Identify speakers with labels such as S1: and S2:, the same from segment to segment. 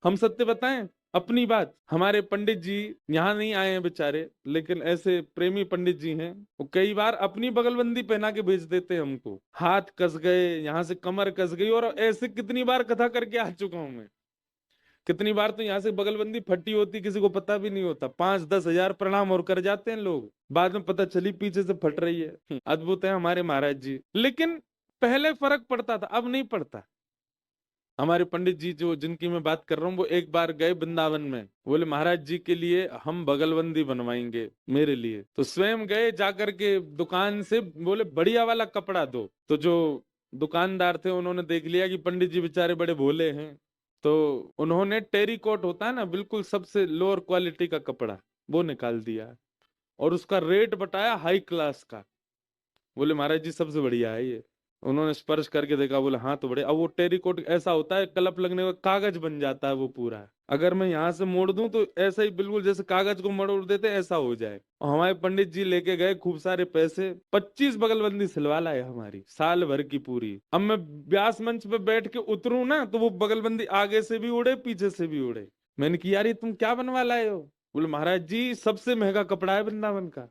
S1: हम सत्य बताएं अपनी बात, हमारे पंडित जी यहाँ नहीं आए हैं बेचारे, लेकिन ऐसे प्रेमी पंडित जी हैं, वो कई बार अपनी बगलबंदी पहना के भेज देते हैं हमको। हाथ कस गए, यहाँ से कमर कस गई, और ऐसे कितनी बार कथा करके आ चुका हूं मैं। कितनी बार तो यहाँ से बगलबंदी फटी होती, किसी को पता भी नहीं होता, 5-10 हजार प्रणाम और कर जाते हैं लोग, बाद में पता चली पीछे से फट रही है। अद्भुत है हमारे महाराज जी। लेकिन पहले फर्क पड़ता था, अब नहीं पड़ता। हमारे पंडित जी जो जिनकी मैं बात कर रहा हूँ, वो एक बार गए वृंदावन में, बोले महाराज जी के लिए हम बगलबंदी बनवाएंगे मेरे लिए। तो स्वयं गए जाकर के दुकान से, बोले बढ़िया वाला कपड़ा दो। तो जो दुकानदार थे उन्होंने देख लिया कि पंडित जी बेचारे बड़े भोले हैं, तो उन्होंने टेरिकॉट होता है ना, बिल्कुल सबसे लोअर क्वालिटी का कपड़ा, वो निकाल दिया और उसका रेट बताया हाई क्लास का। बोले महाराज जी सबसे बढ़िया है ये। उन्होंने स्पर्श करके देखा, बोले हाँ तो बड़े। अब वो टेरिकॉट ऐसा होता है, कलप लगने का कागज बन जाता है वो पूरा। अगर मैं यहाँ से मोड़ दूं तो ऐसा ही बिल्कुल जैसे कागज को मोड़ देते ऐसा हो जाए। और हमारे पंडित जी लेके गए खूब सारे पैसे, 25 बगलबंदी सिलवा लाए हमारी साल भर की पूरी। अब मैं व्यास मंच पे बैठ के उतरूं ना, तो वो बगलबंदी आगे से भी उड़े पीछे से भी उड़े। मैंने कि यार ये तुम क्या बनवा लाए हो? बोले महाराज जी सबसे महंगा कपड़ा है वृंदावन का।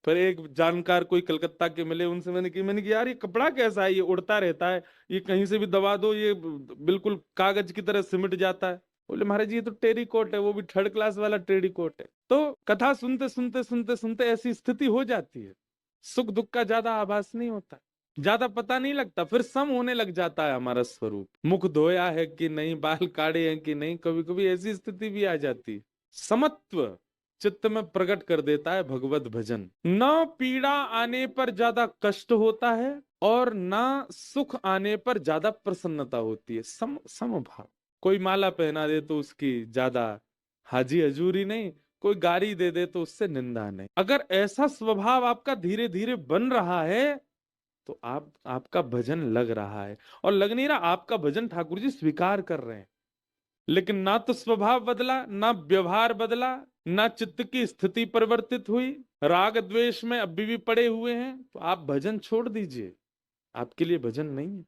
S1: फिर एक जानकार कोई कलकत्ता के मिले, उनसे मैंने कि यार ये कपड़ा कैसा है, ये उड़ता रहता है, ये कहीं से भी दबा दो ये बिल्कुल कागज की तरह सिमट जाता है। बोले महाराज जी ये तो टेरिकॉट है, वो भी थर्ड क्लास वाला टेरिकॉट है। तो कथा सुनते सुनते सुनते सुनते ऐसी स्थिति हो जाती है, सुख दुख का ज्यादा आभास नहीं होता, ज्यादा पता नहीं लगता, फिर सम होने लग जाता है हमारा स्वरूप। मुख धोया है कि नहीं, बाल काढ़े हैं कि नहीं, कभी कभी ऐसी स्थिति भी आ जाती है। समत्व चित्त में प्रकट कर देता है भगवत भजन। न पीड़ा आने पर ज्यादा कष्ट होता है, और न सुख आने पर ज्यादा प्रसन्नता होती है। समभाव। कोई माला पहना दे तो उसकी ज्यादा हाजी हजूरी नहीं, कोई गाली दे दे तो उससे निंदा नहीं। अगर ऐसा स्वभाव आपका धीरे धीरे बन रहा है, तो आपका भजन लग रहा है। और लग नहीं रहा, आपका भजन ठाकुर जी स्वीकार कर रहे हैं। लेकिन ना तो स्वभाव बदला, ना व्यवहार बदला, ना चित्त की स्थिति परिवर्तित हुई, राग द्वेष में अभी भी पड़े हुए हैं, तो आप भजन छोड़ दीजिए, आपके लिए भजन नहीं है।